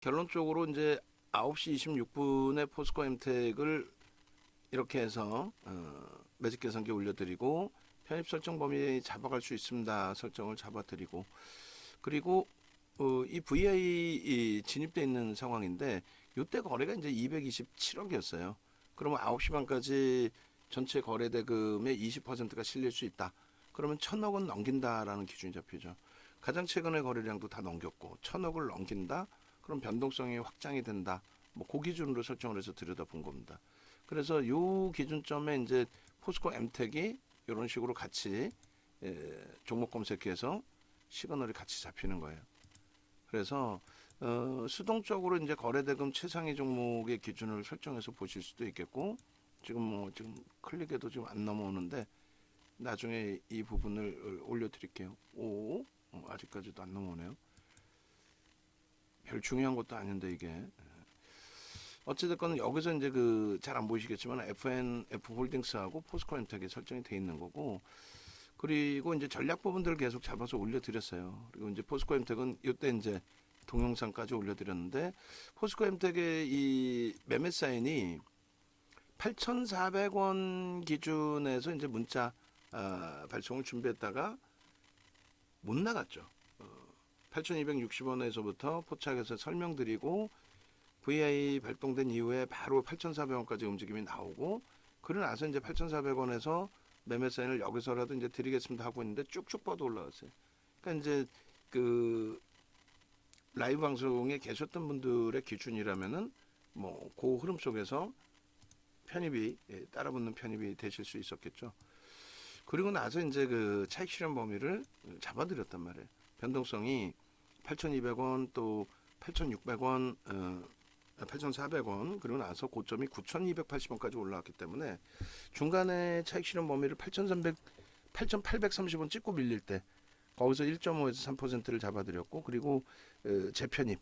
결론적으로 이제 9시 26분에 포스코 엠텍을 이렇게 해서 매직 계산기 올려드리고 편입 설정 범위 잡아갈 수 있습니다. 설정을 잡아드리고 그리고 이 VI 진입돼 있는 상황인데 이때 거래가 이제 227억이었어요. 그러면 9시 반까지 전체 거래 대금의 20%가 실릴 수 있다. 그러면 1,000억은 넘긴다라는 기준이 잡히죠. 가장 최근의 거래량도 다 넘겼고 1,000억을 넘긴다. 그럼 변동성이 확장이 된다. 그 기준으로 설정을 해서 들여다본 겁니다. 그래서 이 기준점에 이제 포스코 엠텍이 이런 식으로 같이 종목 검색해서 시그널이 같이 잡히는 거예요. 그래서 수동적으로 이제 거래대금 최상위 종목의 기준을 설정해서 보실 수도 있겠고 지금 클릭해도 지금 안 넘어오는데 나중에 이 부분을 올려드릴게요. 아직까지도 안 넘어오네요. 별 중요한 것도 아닌데 이게 어찌됐건 여기서 이제 잘 안 보이시겠지만 FNF 홀딩스하고 포스코 엠텍이 설정이 돼 있는 거고 그리고 이제 전략 부분들을 계속 잡아서 올려드렸어요. 그리고 이제 포스코 엠텍은 이때 이제 동영상까지 올려드렸는데 포스코 엠텍의 이 매매 사인이 8,400원 기준에서 이제 문자 발송을 준비했다가 못 나갔죠. 8,260원에서부터 포착해서 설명드리고 VI 발동된 이후에 바로 8,400원까지 움직임이 나오고 그러고 나서 이제 8,400원에서 매매 사인을 여기서라도 이제 드리겠습니다 하고 있는데 쭉쭉 뻗어 올라갔어요. 그러니까 이제 라이브 방송에 계셨던 분들의 기준이라면은 그 흐름 속에서 편입이 따라붙는 편입이 되실 수 있었겠죠. 그리고 나서 이제 차익 실현 범위를 잡아드렸단 말이에요. 변동성이 8,200원 또 8,600원 8,400원 그리고 나서 고점이 9,280원까지 올라왔기 때문에 중간에 차익 실현 범위를 8,830원 찍고 밀릴 때 거기서 1.5에서 3%를 잡아드렸고 그리고 재편입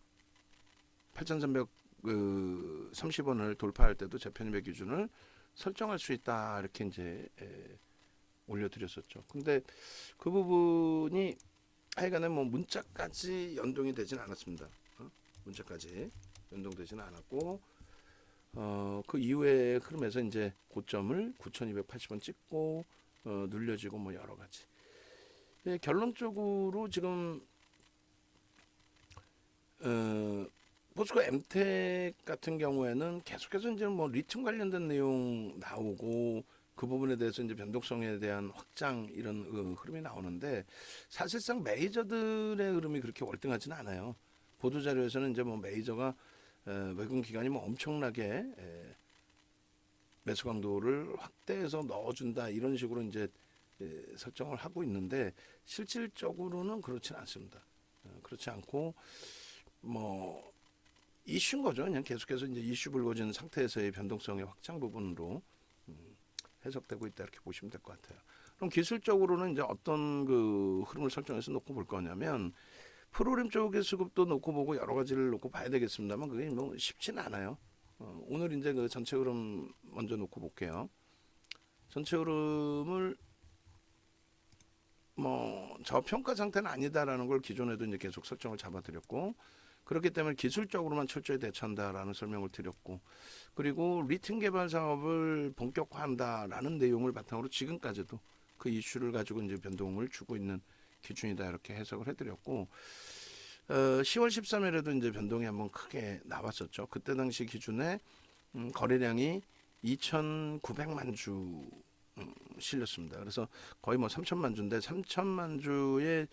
8,330원을 돌파할 때도 재편입의 기준을 설정할 수 있다 이렇게 이제 올려드렸었죠. 근데 그 부분이 하여간에 문자까지 연동이 되진 않았습니다. 문자까지 연동되지는 않았고 그 이후의 흐름에서 이제 고점을 9,280원 찍고 눌려지고 여러 가지. 결론적으로 지금 포스코 엠텍 같은 경우에는 계속해서 이제 리튬 관련된 내용 나오고 그 부분에 대해서 이제 변동성에 대한 확장 이런 흐름이 나오는데 사실상 메이저들의 흐름이 그렇게 월등하지는 않아요. 보도 자료에서는 이제 메이저가 외국 기관이 엄청나게 매수 강도를 확대해서 넣어준다 이런 식으로 이제 설정을 하고 있는데 실질적으로는 그렇지는 않습니다. 그렇지 않고 이슈인 거죠. 그냥 계속해서 이제 이슈 불거진 상태에서의 변동성의 확장 부분으로 해석되고 있다 이렇게 보시면 될 것 같아요. 그럼 기술적으로는 이제 어떤 흐름을 설정해서 놓고 볼 거냐면 프로그램 쪽의 수급도 놓고 보고 여러 가지를 놓고 봐야 되겠습니다만 그게 쉽지는 않아요. 오늘 이제 전체 흐름 먼저 놓고 볼게요. 전체 흐름을 저평가 상태는 아니다라는 걸 기존에도 이제 계속 설정을 잡아드렸고 그렇기 때문에 기술적으로만 철저히 대처한다라는 설명을 드렸고 그리고 리튬 개발 사업을 본격화한다라는 내용을 바탕으로 지금까지도 그 이슈를 가지고 이제 변동을 주고 있는 기준이다 이렇게 해석을 해드렸고 10월 13일에도 이제 변동이 한번 크게 나왔었죠. 그때 당시 기준에 거래량이 2,900만 주 실렸습니다. 그래서 거의 3천만 주인데 3천만 주의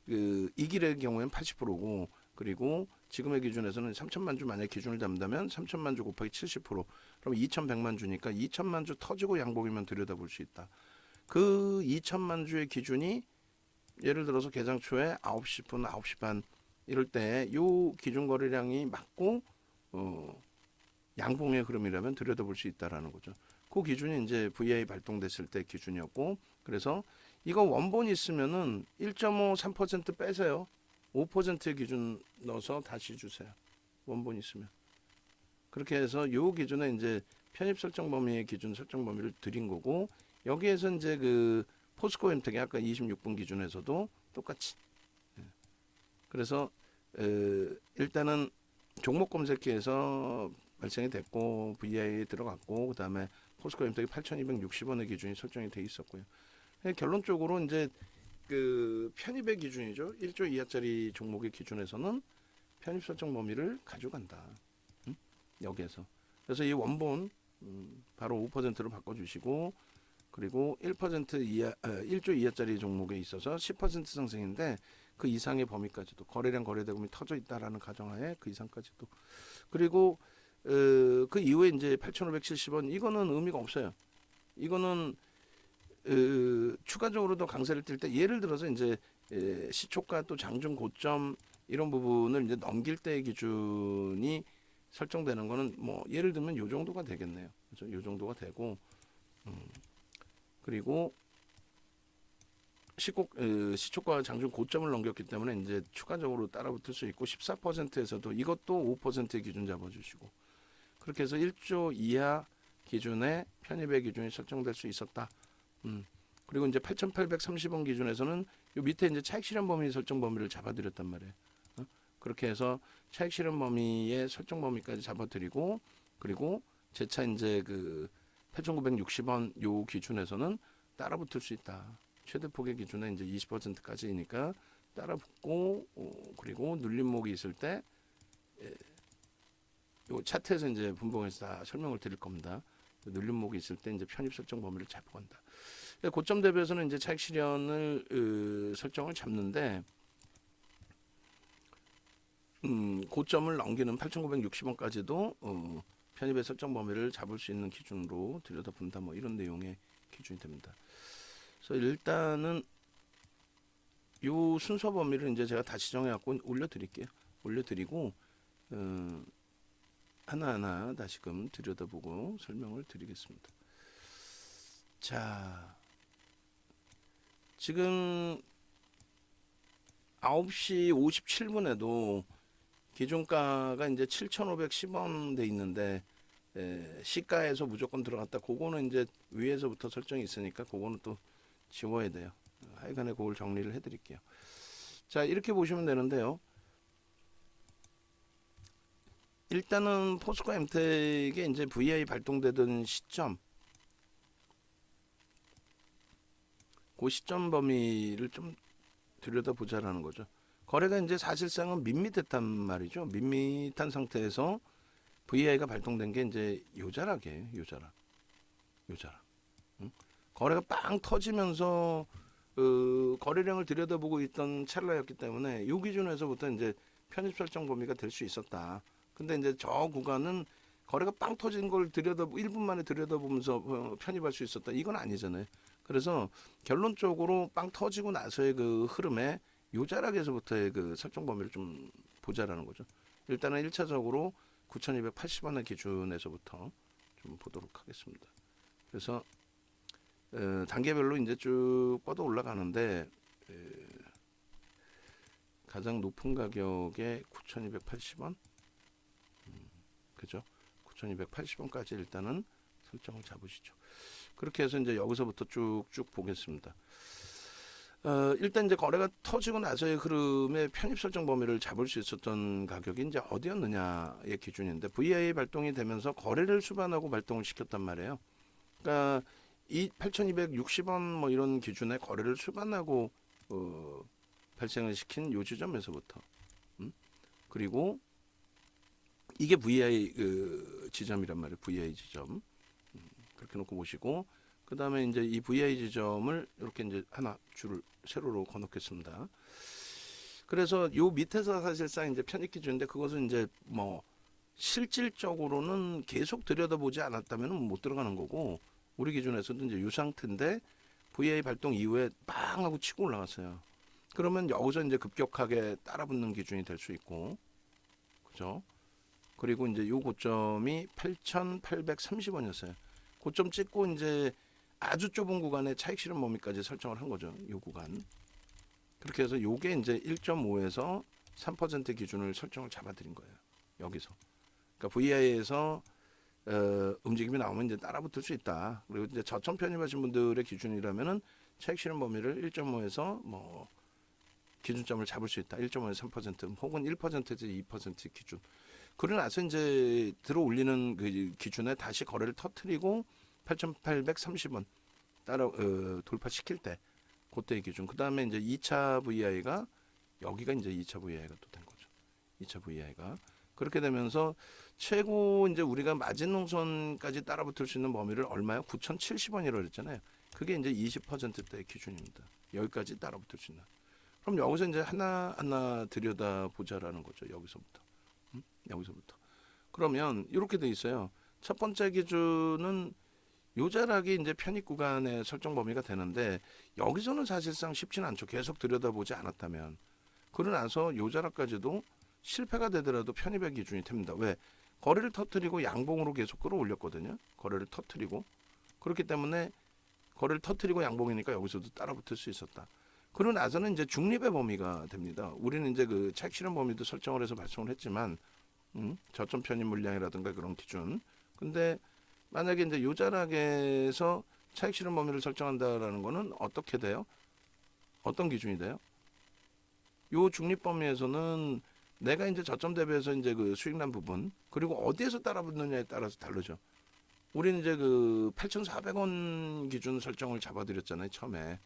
이 길의 경우에는 80%고 그리고 지금의 기준에서는 3천만 주 만약 기준을 잡는다면 3천만 주 곱하기 70% 그럼 2,100만 주니까 2천만 주 터지고 양복이면 들여다볼 수 있다. 그 2천만 주의 기준이 예를 들어서 개장 초에 9시 분, 9시 반 이럴 때 요 기준 거래량이 맞고 양봉의 흐름이라면 들여다볼 수 있다라는 거죠. 그 기준이 이제 VI 발동됐을 때 기준이었고 그래서 이거 원본이 있으면은 1.5, 3% 빼세요. 5%의 기준 넣어서 다시 주세요. 원본 있으면. 그렇게 해서 요 기준에 이제 편입 설정 범위의 기준 설정 범위를 드린 거고 여기에서 이제 포스코 엠텍이 아까 26분 기준에서도 똑같이. 그래서 일단은 종목 검색기에서 발생이 됐고 VI에 들어갔고 그다음에 포스코 엠텍이 8,260원의 기준이 설정이 돼 있었고요. 결론적으로 이제 그 편입의 기준이죠. 1조 이하짜리 종목의 기준에서는 편입 설정 범위를 가져간다. 여기에서. 그래서 이 원본 바로 5%로 바꿔주시고 그리고 1% 이하 1조 이하짜리 종목에 있어서 10% 상승인데 그 이상의 범위까지도 거래량 거래대금이 터져 있다라는 가정하에 그 이상까지도 그리고 그 이후에 이제 8,570원 이거는 의미가 없어요. 이거는 추가적으로도 강세를 띨 때 예를 들어서 이제 시초가 또 장중 고점 이런 부분을 이제 넘길 때의 기준이 설정되는 거는 뭐 예를 들면 요 정도가 되겠네요. 그렇죠? 요 정도가 되고 그리고 시초가 장중 고점을 넘겼기 때문에 이제 추가적으로 따라붙을 수 있고 14%에서도 이것도 5%의 기준 잡아주시고 그렇게 해서 1조 이하 기준의 편입의 기준이 설정될 수 있었다. 그리고 이제 8,830원 기준에서는 요 밑에 이제 차익 실현 범위 설정 범위를 잡아드렸단 말이에요. 그렇게 해서 차익 실현 범위의 설정 범위까지 잡아드리고 그리고 재차 이제 그 8,960원 요 기준에서는 따라붙을 수 있다. 최대 폭의 기준에 이제 20%까지니까 따라붙고 그리고 눌림목이 있을 때 요 차트에서 이제 분봉해서 다 설명을 드릴 겁니다. 눌림목이 있을 때 이제 편입 설정 범위를 잡고 간다. 고점 대비해서는 이제 차익 실현을 설정을 잡는데 고점을 넘기는 8,960원까지도 편입의 설정 범위를 잡을 수 있는 기준으로 들여다본다. 뭐 이런 내용의 기준이 됩니다. 그래서 일단은 요 순서 범위를 이제 제가 다시 정해갖고 올려드릴게요. 올려드리고 하나하나 다시금 들여다보고 설명을 드리겠습니다. 자, 지금 9시 57분에도 기준가가 이제 7,510원 돼 있는데 시가에서 무조건 들어갔다. 그거는 이제 위에서부터 설정이 있으니까 그거는 또 지워야 돼요. 하여간에 그걸 정리를 해드릴게요. 자, 이렇게 보시면 되는데요. 일단은 포스코 엠텍에 이제 VI 발동되던 시점, 그 시점 범위를 좀 들여다보자라는 거죠. 거래가 이제 사실상은 밋밋했단 말이죠. 밋밋한 상태에서 VI가 발동된 게 이제 요자락이에요. 요자락. 거래가 빵 터지면서 거래량을 들여다보고 있던 찰나였기 때문에 이 기준에서부터 이제 편입 설정 범위가 될 수 있었다. 근데 이제 저 구간은 거래가 빵 터진 걸 1분 만에 들여다보면서 편입할 수 있었다. 이건 아니잖아요. 그래서 결론적으로 빵 터지고 나서의 그 흐름에 요자락에서부터의 그 설정 범위를 좀 보자라는 거죠. 일단은 1차적으로 9,280원의 기준에서부터 좀 보도록 하겠습니다. 그래서 단계별로 이제 쭉 뻗어 올라가는데 가장 높은 가격에 9,280원 그죠? 9,280원까지 일단은 설정을 잡으시죠. 그렇게 해서 이제 여기서부터 쭉쭉 보겠습니다. 일단 이제 거래가 터지고 나서의 흐름의 편입 설정 범위를 잡을 수 있었던 가격이 이제 어디였느냐의 기준인데 VI 발동이 되면서 거래를 수반하고 발동을 시켰단 말이에요. 그러니까 이 8,260원 뭐 이런 기준에 거래를 수반하고 발생을 시킨 요 지점에서부터 그리고 이게 VI 그 지점이란 말이에요. VI 지점 그렇게 놓고 보시고 그 다음에 이제 이 VI 지점을 이렇게 이제 하나 줄을 세로로 거놓겠습니다. 그래서 요 밑에서 사실상 이제 편입 기준인데 그것은 이제 뭐 실질적으로는 계속 들여다보지 않았다면 못 들어가는 거고 우리 기준에서도 이제 요 상태인데 VI 발동 이후에 빵 하고 치고 올라갔어요. 그러면 여기서 이제 급격하게 따라붙는 기준이 될 수 있고 그죠? 그리고 이제 요 고점이 8,830원이었어요. 고점 찍고 이제 아주 좁은 구간에 차익 실현 범위까지 설정을 한 거죠. 요 구간. 그렇게 해서 요게 이제 1.5에서 3% 기준을 설정을 잡아드린 거예요. 여기서. 그러니까 VI에서 움직임이 나오면 이제 따라붙을 수 있다. 그리고 이제 저점 편입하신 분들의 기준이라면은 차익 실현 범위를 1.5에서 뭐 기준점을 잡을 수 있다. 1.5에서 3% 혹은 1%에서 2% 기준. 그러고 나서 이제 들어 올리는 그 기준에 다시 거래를 터트리고 8,830원 따라 돌파시킬 때 그때의 기준. 그다음에 이제 2차 VI가 여기가 이제 2차 VI가 또 된 거죠. 2차 VI가 그렇게 되면서 최고 이제 우리가 마진농선까지 따라붙을 수 있는 범위를 얼마요? 9,070원이라고 그랬잖아요. 그게 이제 20%대의 기준입니다. 여기까지 따라붙을 수 있는. 그럼 여기서 이제 하나하나 들여다 보자라는 거죠. 여기서부터. 여기서부터. 그러면 이렇게 돼 있어요. 첫 번째 기준은 요자락이 이제 편입 구간의 설정 범위가 되는데 여기서는 사실상 쉽지는 않죠. 계속 들여다보지 않았다면. 그러고 나서 요자락까지도 실패가 되더라도 편입의 기준이 됩니다. 왜? 거래를 터트리고 양봉으로 계속 끌어올렸거든요. 거래를 터트리고. 그렇기 때문에 거래를 터트리고 양봉이니까 여기서도 따라붙을 수 있었다. 그러고 나서는 이제 중립의 범위가 됩니다. 우리는 이제 그 차익 실현 범위도 설정을 해서 발송을 했지만 저점 편입 물량이라든가 그런 기준. 근데 만약에 이제 요자락에서 차익 실현 범위를 설정한다라는 거는 어떻게 돼요? 어떤 기준이 돼요? 요 중립 범위에서는 내가 이제 저점 대비해서 이제 그 수익 난 부분 그리고 어디에서 따라붙느냐에 따라서 다르죠. 우리는 이제 그 8,400원 기준 설정을 잡아드렸잖아요. 처음에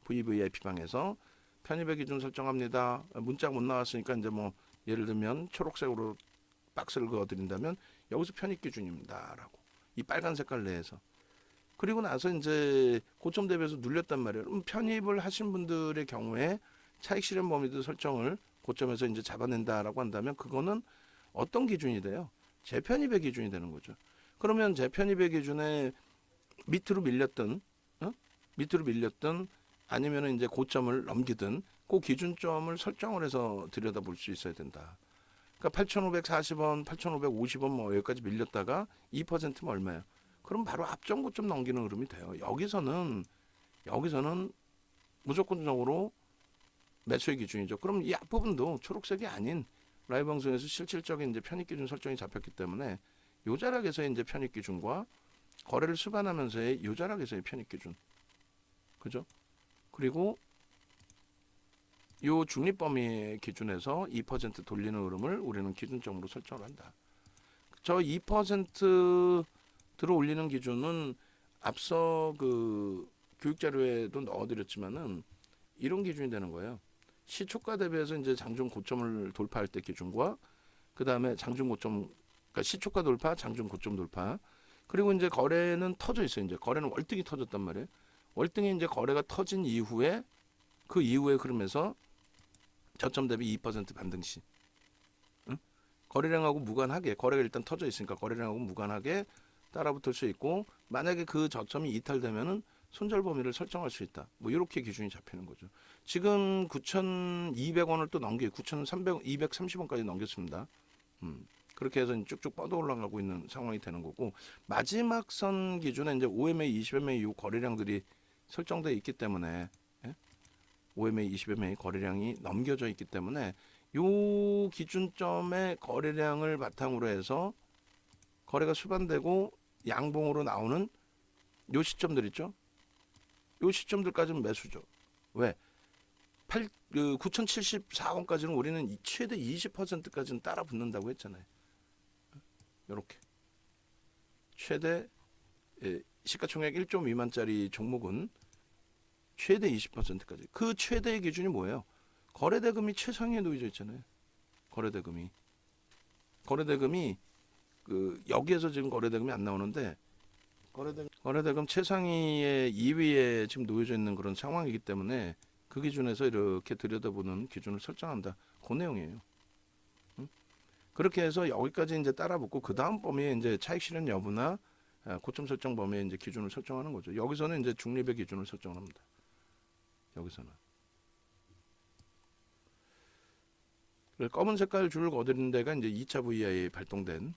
VVIP 방에서 편입의 기준 설정합니다. 문자가 못 나왔으니까 이제 뭐 예를 들면 초록색으로 박스를 그어드린다면 여기서 편입 기준입니다라고 이 빨간 색깔 내에서 그리고 나서 이제 고점 대비해서 눌렸단 말이에요. 그럼 편입을 하신 분들의 경우에 차익 실현 범위도 설정을 고점에서 이제 잡아낸다라고 한다면 그거는 어떤 기준이 돼요? 재편입의 기준이 되는 거죠. 그러면 재편입의 기준에 밑으로 밀렸든 밑으로 밀렸든 아니면은 이제 고점을 넘기든 그 기준점을 설정을 해서 들여다볼 수 있어야 된다. 그러니까 8,540원, 8,550원 뭐 여기까지 밀렸다가 2%면 얼마예요? 그럼 바로 앞전 고점 넘기는 흐름이 돼요. 여기서는 무조건적으로 매수의 기준이죠. 그럼 이 앞부분도 초록색이 아닌 라이브 방송에서 실질적인 이제 편입 기준 설정이 잡혔기 때문에 요자락에서의 이제 편입 기준과 거래를 수반하면서의 요자락에서의 편입 기준, 그죠? 그리고 요 중립 범위 기준에서 2% 돌리는 흐름을 우리는 기준점으로 설정을 한다. 저 2% 들어 올리는 기준은 앞서 그 교육 자료에도 넣어드렸지만은 이런 기준이 되는 거예요. 시초가 대비해서 이제 장중 고점을 돌파할 때 기준과 그 다음에 장중 고점, 그러니까 시초가 돌파, 장중 고점 돌파. 그리고 이제 거래는 터져 있어요. 이제 거래는 월등히 터졌단 말이에요. 월등히 이제 거래가 터진 이후에 그 이후에 그러면서 저점 대비 2% 반등 시. 거래량하고 무관하게 거래가 일단 터져 있으니까 거래량하고 무관하게 따라붙을 수 있고 만약에 그 저점이 이탈되면은 손절 범위를 설정할 수 있다. 뭐 이렇게 기준이 잡히는 거죠. 지금 9,200원을 또 넘겨 9,300, 230원까지 넘겼습니다. 그렇게 해서 쭉쭉 뻗어 올라가고 있는 상황이 되는 거고 마지막 선 기준에 이제 OMA, 20MA 이 거래량들이 설정되어 있기 때문에 OMA, 20MA 거래량이 넘겨져 있기 때문에 요 기준점의 거래량을 바탕으로 해서 거래가 수반되고 양봉으로 나오는 요 시점들 있죠. 요 시점들까지는 매수죠. 왜? 9,074원까지는 우리는 최대 20%까지는 따라 붙는다고 했잖아요. 이렇게 최대 시가총액 1조 미만짜리 종목은 최대 20%까지. 그 최대의 기준이 뭐예요? 거래대금이 최상위에 놓여져 있잖아요. 거래대금이 그 여기에서 지금 거래대금이 안 나오는데 거래대금 최상위의 2위에 지금 놓여져 있는 그런 상황이기 때문에 그 기준에서 이렇게 들여다보는 기준을 설정한다. 그 내용이에요. 그렇게 해서 여기까지 이제 따라붙고 그 다음 범위에 이제 차익 실현 여부나 고점 설정 범위에 이제 기준을 설정하는 거죠. 여기서는 이제 중립의 기준을 설정합니다. 여기서는 검은 색깔 줄을 그어드리는 데가 이제 2차 VI에 발동된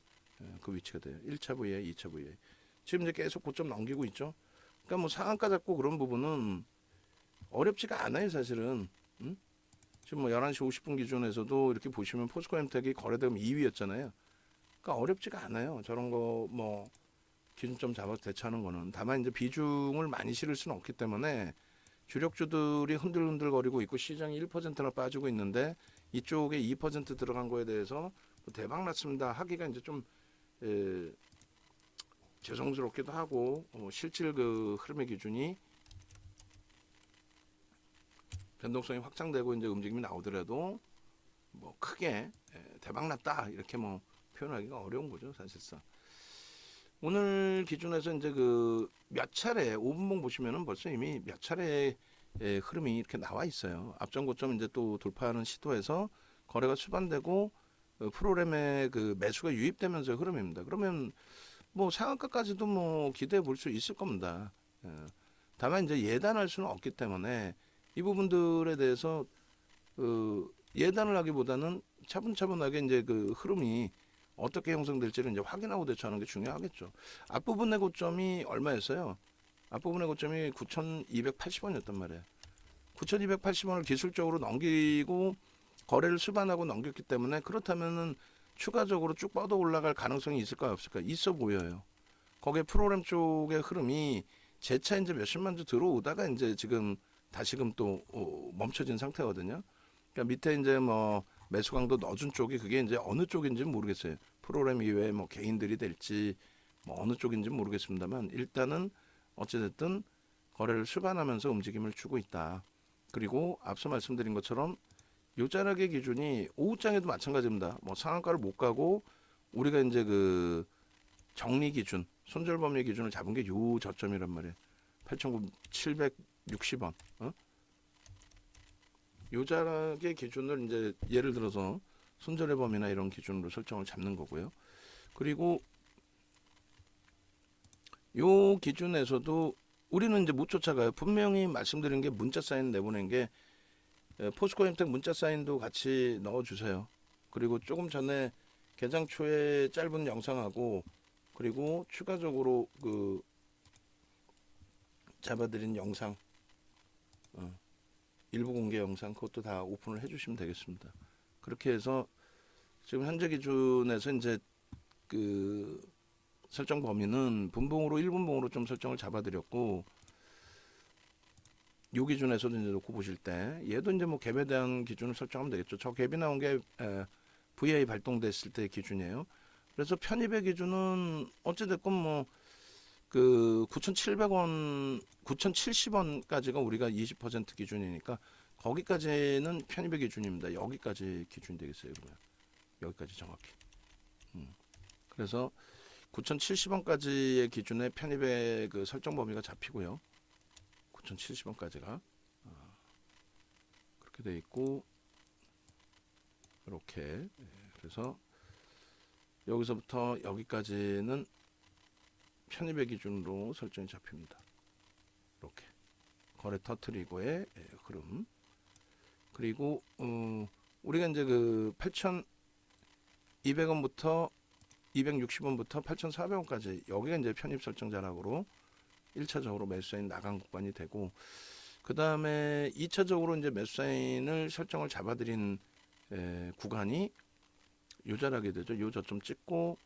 그 위치가 돼요. 1차 VI, 2차 VI. 지금 이제 계속 고점 넘기고 있죠. 그러니까 뭐 상한가 잡고 그런 부분은 어렵지가 않아요, 사실은. 지금 뭐 11시 50분 기준에서도 이렇게 보시면 포스코엠텍이 거래대금 2위였잖아요. 그러니까 어렵지가 않아요. 저런 거 뭐 기준점 잡아서 대처하는 거는. 다만 이제 비중을 많이 실을 수는 없기 때문에 주력주들이 흔들흔들거리고 있고 시장이 1%나 빠지고 있는데 이쪽에 2% 들어간 거에 대해서 대박 났습니다 하기가 이제 좀 에, 죄송스럽기도 하고 실질 그 흐름의 기준이 변동성이 확장되고 이제 움직임이 나오더라도 뭐 크게 대박 났다 이렇게 뭐 표현하기가 어려운 거죠 사실상. 오늘 기준에서 이제 그 몇 차례 5분봉 보시면은 벌써 이미 몇 차례 흐름이 이렇게 나와 있어요. 앞전 고점 이제 또 돌파하는 시도에서 거래가 수반되고 프로그램에 그 매수가 유입되면서 흐름입니다. 그러면 뭐 상한가까지도 뭐 기대해 볼 수 있을 겁니다. 다만 이제 예단할 수는 없기 때문에 이 부분들에 대해서 예단을 하기보다는 차분차분하게 이제 그 흐름이 어떻게 형성될지를 이제 확인하고 대처하는 게 중요하겠죠. 앞부분의 고점이 얼마였어요? 앞부분의 고점이 9,280원이었단 말이에요. 9,280원을 기술적으로 넘기고 거래를 수반하고 넘겼기 때문에 그렇다면은 추가적으로 쭉 뻗어 올라갈 가능성이 있을까요? 없을까요? 있어 보여요. 거기에 프로그램 쪽의 흐름이 재차 이제 몇십만 주 들어오다가 이제 지금 다시금 또 멈춰진 상태거든요. 그러니까 밑에 이제 뭐 매수 강도 넣어준 쪽이 그게 이제 어느 쪽인지 모르겠어요. 프로그램 이외에 뭐 개인들이 될지 뭐 어느 쪽인지 모르겠습니다만 일단은 어찌됐든 거래를 수반하면서 움직임을 주고 있다. 그리고 앞서 말씀드린 것처럼 요자락의 기준이 오후장에도 마찬가지입니다. 뭐 상한가를 못 가고 우리가 이제 그 정리 기준, 손절 범위 기준을 잡은 게 요 저점이란 말이에요. 8,760원. 요자락의 기준을 이제 예를 들어서 손절의 범위나 이런 기준으로 설정을 잡는 거고요. 그리고 요 기준에서도 우리는 이제 못 쫓아가요. 분명히 말씀드린 게 문자 사인 내보낸 게 포스코 엠텍 문자 사인도 같이 넣어주세요. 그리고 조금 전에 개장 초에 짧은 영상하고 그리고 추가적으로 그 잡아드린 영상 일부 공개 영상 그것도 다 오픈을 해주시면 되겠습니다. 그렇게 해서 지금 현재 기준에서 이제 그 설정 범위는 분봉으로 1분봉으로 좀 설정을 잡아드렸고 요 기준에서도 이제 놓고 보실 때 얘도 이제 뭐 갭에 대한 기준을 설정하면 되겠죠. 저 갭이 나온 게 VI 발동됐을 때 기준이에요. 그래서 편입의 기준은 어찌됐건 뭐 그 9,700원, 9,070원까지가 우리가 20% 기준이니까 거기까지는 편입의 기준입니다. 여기까지 기준이 되겠어요. 그러면 여기까지 정확히. 그래서 9,070원까지의 기준의 편입의 그 설정 범위가 잡히고요. 9,070원까지가 그렇게 돼 있고 이렇게 그래서 여기서부터 여기까지는 편입의 기준으로 설정이 잡힙니다. 이렇게 거래 터트리고의 흐름. 그리고 우리가 이제 그 8,200원부터 260원부터 8,400원까지 여기가 이제 편입 설정 자락으로 1차적으로 매수사인 나간 구간이 되고 그 다음에 2차적으로 이제 매수사인을 설정을 잡아드린 구간이 요 자락이 되죠. 요 저점 찍고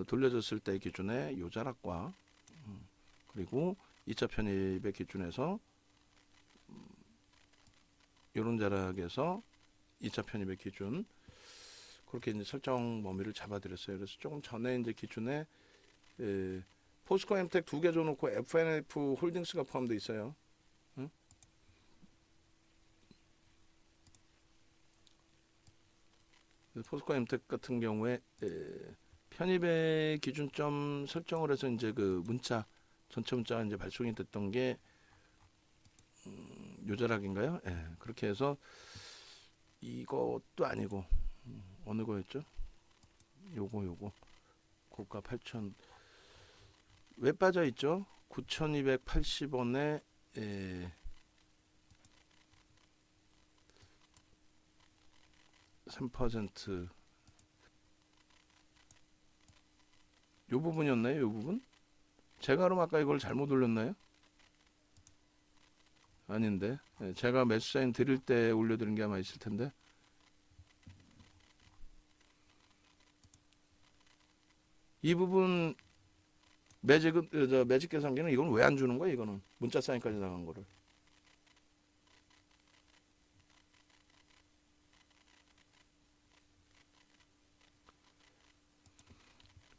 돌려졌을 때 기준의 요 자락과 그리고 2차 편입의 기준에서 요런 자락에서 2차 편입의 기준 그렇게 이제 설정 범위를 잡아드렸어요. 그래서 조금 전에 이제 기준에 포스코 엠텍 두 개 줘놓고 FNF 홀딩스가 포함되어 있어요. 응? 포스코 엠텍 같은 경우에 편입의 기준점 설정을 해서 이제 그 문자 전체 문자가 이제 발송이 됐던 게 요자락인가요? 예, 그렇게 해서 이것도 아니고 어느 거였죠? 요거 고가 8,000 왜 빠져 있죠? 9,280원에 3%. 요 부분이었나요? 요 부분? 제가 그럼 아까 이걸 잘못 올렸나요? 아닌데 제가 매수 사인 드릴 때 올려드린 게 아마 있을 텐데 이 부분 매직 계산기는 이건 왜 안 주는 거야? 이거는 문자 사인까지 나간 거를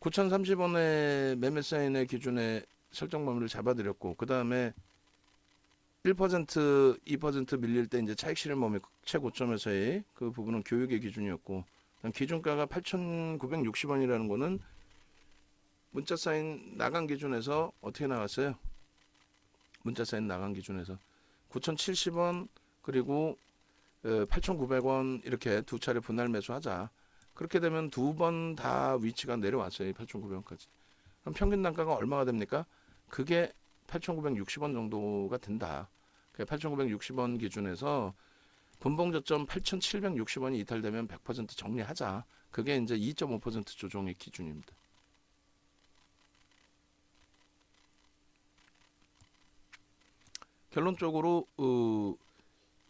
9,030원의 매매 사인의 기준에 설정 범위를 잡아드렸고, 그 다음에 1%, 2% 밀릴 때 이제 차익 실현 범위 최고점에서의 그 부분은 교육의 기준이었고, 기준가가 8,960원이라는 거는 문자 사인 나간 기준에서 어떻게 나왔어요? 문자 사인 나간 기준에서 9,070원 그리고 8,900원 이렇게 두 차례 분할 매수하자. 그렇게 되면 두 번 다 위치가 내려왔어요. 8,900원까지. 그럼 평균 단가가 얼마가 됩니까? 그게 8,960원 정도가 된다. 8,960원 기준에서 분봉 저점 8,760원이 이탈되면 100% 정리하자. 그게 이제 2.5% 조정의 기준입니다. 결론적으로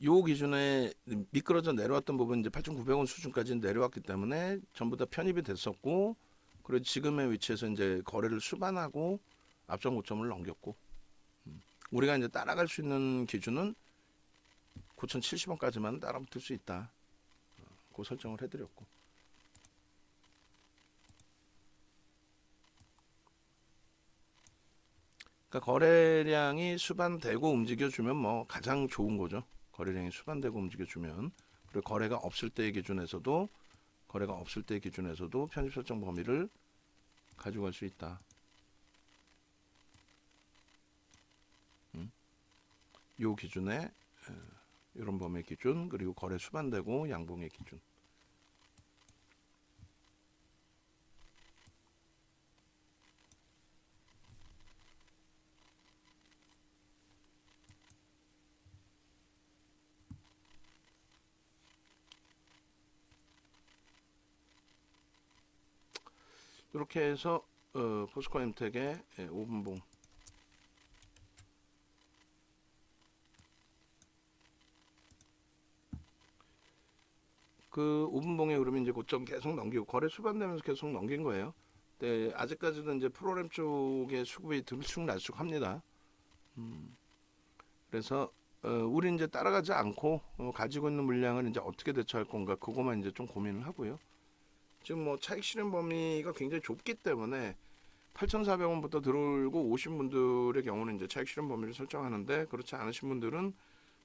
요 기준에 미끄러져 내려왔던 부분 이제 8,900원 수준까지 내려왔기 때문에 전부 다 편입이 됐었고, 그리고 지금의 위치에서 이제 거래를 수반하고 앞전 고점을 넘겼고, 우리가 이제 따라갈 수 있는 기준은 9,070원까지만 따라붙을 수 있다. 그 설정을 해드렸고. 그러니까 거래량이 수반되고 움직여주면 뭐 가장 좋은 거죠. 거래량이 수반되고 움직여주면. 그리고 거래가 없을 때의 기준에서도 편입 설정 범위를 가져갈 수 있다. 요 기준에 이런 범위 기준, 그리고 거래 수반되고 양봉의 기준. 이렇게 해서 포스코 엠텍의 5분봉 그 5분봉의 흐름이 이제 고점 계속 넘기고 거래 수반되면서 계속 넘긴 거예요. 네, 아직까지는 이제 프로그램 쪽의 수급이 들쑥날쑥합니다. 그래서 우리 이제 따라가지 않고 가지고 있는 물량을 이제 어떻게 대처할 건가 그거만 이제 좀 고민을 하고요. 지금 뭐 차익 실현 범위가 굉장히 좁기 때문에 8,400원부터 들어오고 오신 분들의 경우는 이제 차익 실현 범위를 설정하는데, 그렇지 않으신 분들은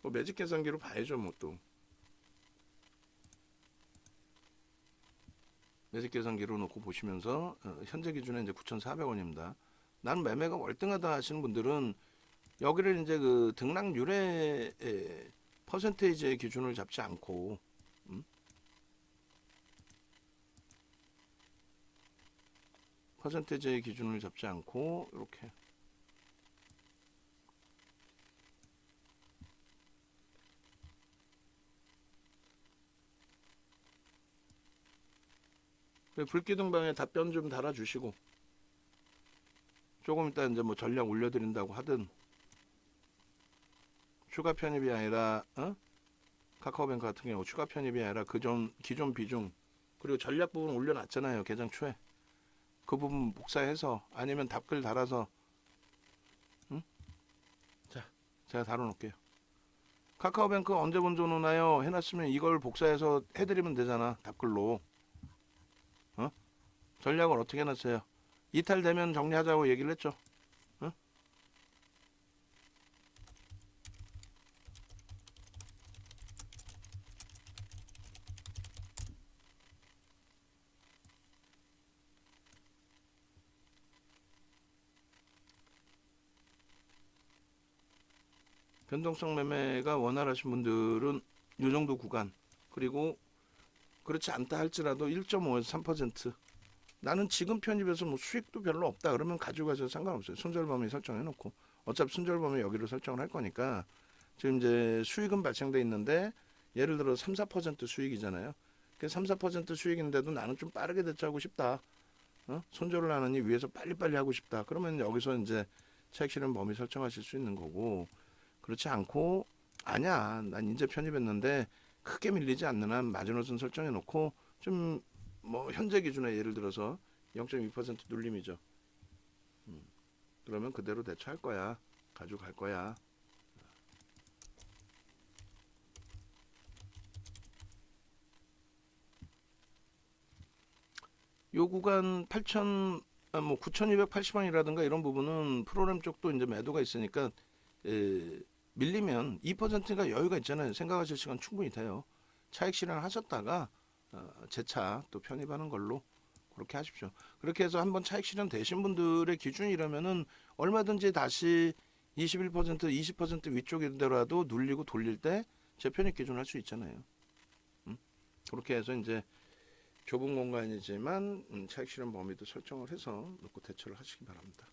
뭐 매직 계산기로 봐야죠. 뭐 또 매직 계산기로 놓고 보시면서 현재 기준에 이제 9,400원입니다. 나는 매매가 월등하다 하시는 분들은 여기를 이제 그 등락률의 퍼센테이지의 기준을 잡지 않고 퍼센테이지의 기준을 잡지 않고 이렇게 불기둥방에 답변 좀 달아주시고, 조금 이따 이제 뭐 전략 올려드린다고 하든, 추가 편입이 아니라 카카오뱅크 같은 경우 추가 편입이 아니라 그전 기존 비중 그리고 전략 부분 올려놨잖아요. 개장 초에 그 부분 복사해서 아니면 답글 달아서 자 제가 달아놓을게요. 카카오뱅크 언제 본전 오나요? 해놨으면 이걸 복사해서 해드리면 되잖아. 답글로. 전략을 어떻게 해놨어요? 이탈되면 정리하자고 얘기를 했죠. 변동성 매매가 원활하신 분들은 이 정도 구간, 그리고 그렇지 않다 할지라도 1.5에서 3%. 나는 지금 편입해서 뭐 수익도 별로 없다 그러면 가지고 가셔도 상관없어요. 손절 범위 설정해 놓고, 어차피 손절 범위 여기로 설정을 할 거니까. 지금 이제 수익은 발생돼 있는데 예를 들어 3, 4% 수익이잖아요. 그 3, 4% 수익인데도 나는 좀 빠르게 대처하고 싶다. 손절을 하느니 위에서 빨리빨리 하고 싶다. 그러면 여기서 이제 차익 실현 범위 설정하실 수 있는 거고, 그렇지 않고 아니야 난 이제 편입했는데 크게 밀리지 않는 한 마지노선 설정해 놓고, 좀 뭐 현재 기준에 예를 들어서 0.2% 눌림이죠. 그러면 그대로 대처할 거야. 가지고 갈 거야. 요 구간 8천 뭐 9,280원이라든가 이런 부분은 프로그램 쪽도 이제 매도가 있으니까 밀리면 2%가 여유가 있잖아요. 생각하실 시간 충분히 돼요. 차익 실현 하셨다가 재차 또 편입하는 걸로 그렇게 하십시오. 그렇게 해서 한번 차익 실현 되신 분들의 기준이라면은 얼마든지 다시 21%, 20% 위쪽이더라도 눌리고 돌릴 때 재편입 기준 할 수 있잖아요. 그렇게 해서 이제 좁은 공간이지만 차익 실현 범위도 설정을 해서 놓고 대처를 하시기 바랍니다.